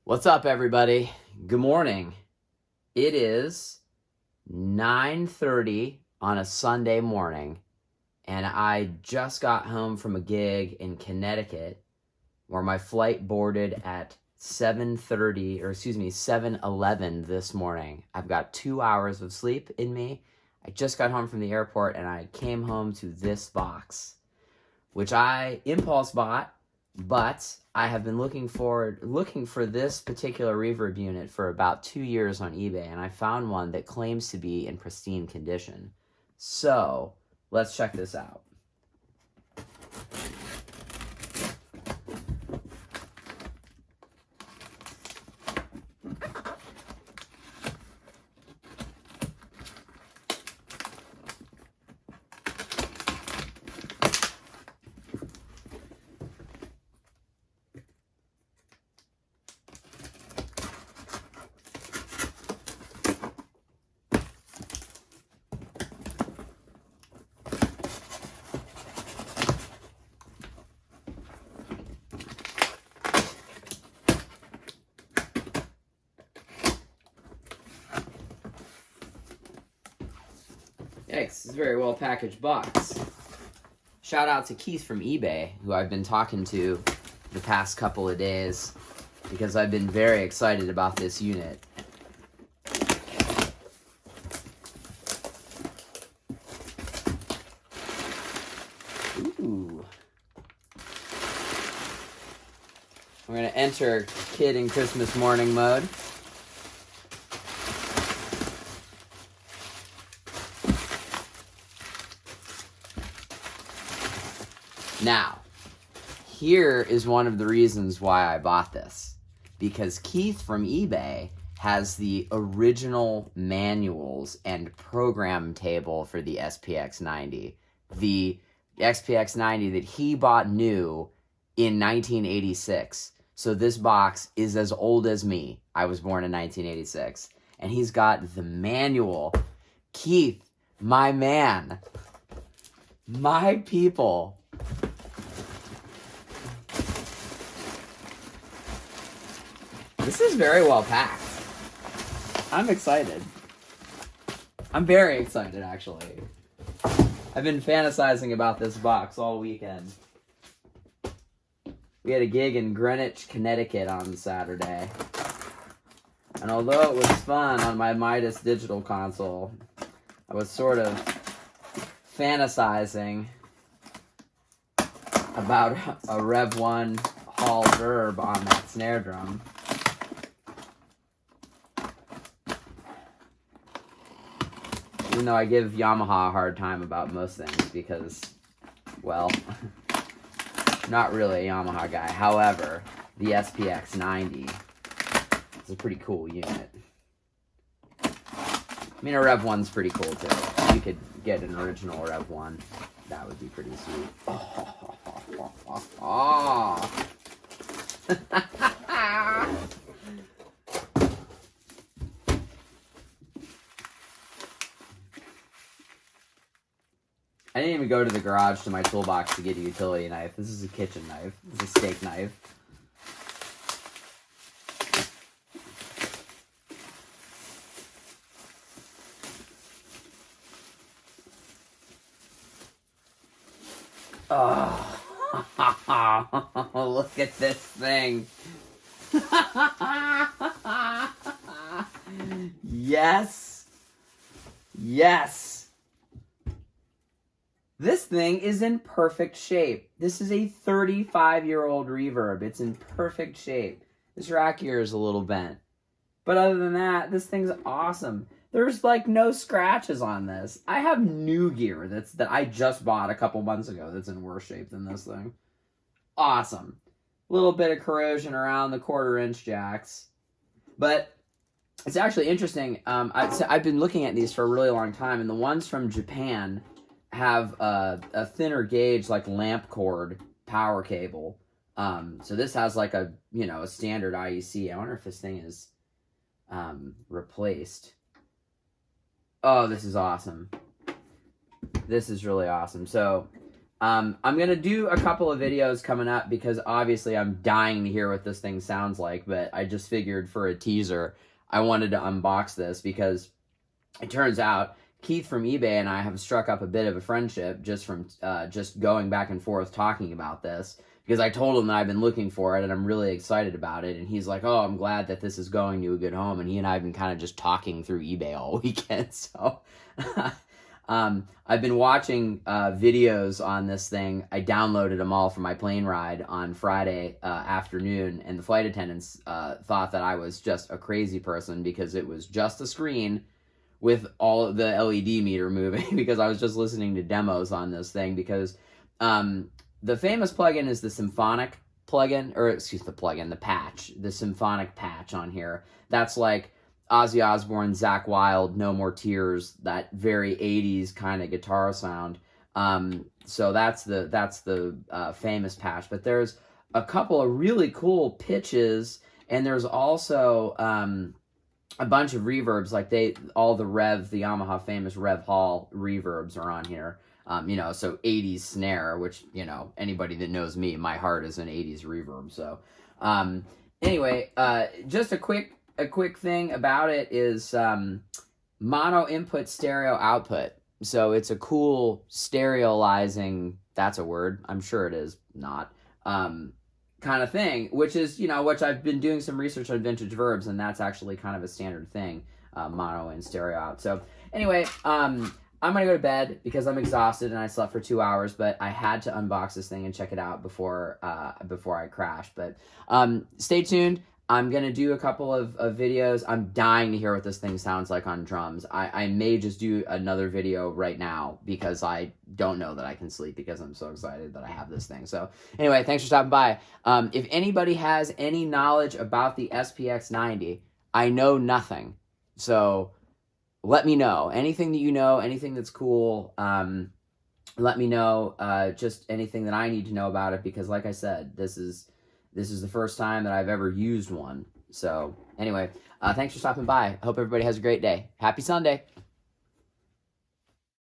What's up, everybody? Good morning. It is 9:30 on a Sunday morning, and I just got home from a gig in Connecticut where my flight boarded at 7:11 this morning. I've got 2 hours of sleep in me. I just got home from the airport, and I came home to this box, which I impulse bought, but I have been looking for this particular reverb unit for about 2 years on eBay, and I found one that claims to be in pristine condition. So let's check this out. Yikes, this is a very well packaged box. Shout out to Keith from eBay, who I've been talking to the past couple of days because I've been very excited about this unit. Ooh. We're going to enter Kid in Christmas morning mode. Now, here is one of the reasons why I bought this. Because Keith from eBay has the original manuals and program table for the SPX90. The SPX90 that he bought new in 1986. So this box is as old as me. I was born in 1986. And he's got the manual. Keith, my man, my people. This is very well packed. I'm excited. I'm very excited, actually. I've been fantasizing about this box all weekend. We had a gig in Greenwich, Connecticut on Saturday. And although it was fun on my Midas digital console, I was sort of fantasizing about a Rev 1 Hall Verb on that snare drum. Even though I give Yamaha a hard time about most things because, well, not really a Yamaha guy. However, the SPX90 is a pretty cool unit. I mean, a Rev 1's pretty cool too. If you could get an original Rev 1, that would be pretty sweet. I didn't even go to the garage to my toolbox to get a utility knife. This is a kitchen knife. This is a steak knife. Oh, look at this thing. Yes. Yes. This thing is in perfect shape. This is a 35-year-old reverb. It's in perfect shape. This rack here is a little bent. But other than that, this thing's awesome. There's like no scratches on this. I have new gear that I just bought a couple months ago that's in worse shape than this thing. Awesome. A little bit of corrosion around the 1/4-inch jacks. But it's actually interesting. I've been looking at these for a really long time, and the ones from Japan have a thinner gauge, like lamp cord power cable. So this has like a standard IEC. I wonder if this thing is replaced. Oh, this is awesome. This is really awesome. So I'm going to do a couple of videos coming up because obviously I'm dying to hear what this thing sounds like, but I just figured for a teaser, I wanted to unbox this because it turns out Keith from eBay and I have struck up a bit of a friendship just from just going back and forth talking about this, because I told him that I've been looking for it and I'm really excited about it, and he's like, oh, I'm glad that this is going to a good home, and he and I have been kind of just talking through eBay all weekend, so... I've been watching videos on this thing. I downloaded them all for my plane ride on Friday afternoon, and the flight attendants thought that I was just a crazy person because it was just a screen with all of the LED meter moving because I was just listening to demos on this thing, because the famous plugin is the symphonic plugin, or excuse the plugin, the patch, the symphonic patch on here. That's like Ozzy Osbourne, Zakk Wylde, No More Tears, that very 80s kind of guitar sound. So that's the famous patch. But there's a couple of really cool pitches, and there's also a bunch of reverbs, like the Yamaha famous Rev Hall reverbs are on here. You know, so 80s snare, which, you know, anybody that knows me, my heart is an 80s reverb. So anyway, just a quick thing about it is mono input, stereo output. So it's a cool stereolizing, that's a word, I'm sure it is not, kind of thing, which is, you know, which I've been doing some research on vintage verbs, and that's actually kind of a standard thing, mono and stereo out. So anyway, I'm going to go to bed because I'm exhausted and I slept for 2 hours, but I had to unbox this thing and check it out before I crashed. But stay tuned. I'm going to do a couple of videos. I'm dying to hear what this thing sounds like on drums. I may just do another video right now because I don't know that I can sleep because I'm so excited that I have this thing. So anyway, thanks for stopping by. If anybody has any knowledge about the SPX90, I know nothing. So let me know. Anything that you know, anything that's cool, let me know. Just anything that I need to know about it, because like I said, this is the first time that I've ever used one. So anyway, thanks for stopping by. I hope everybody has a great day. Happy Sunday.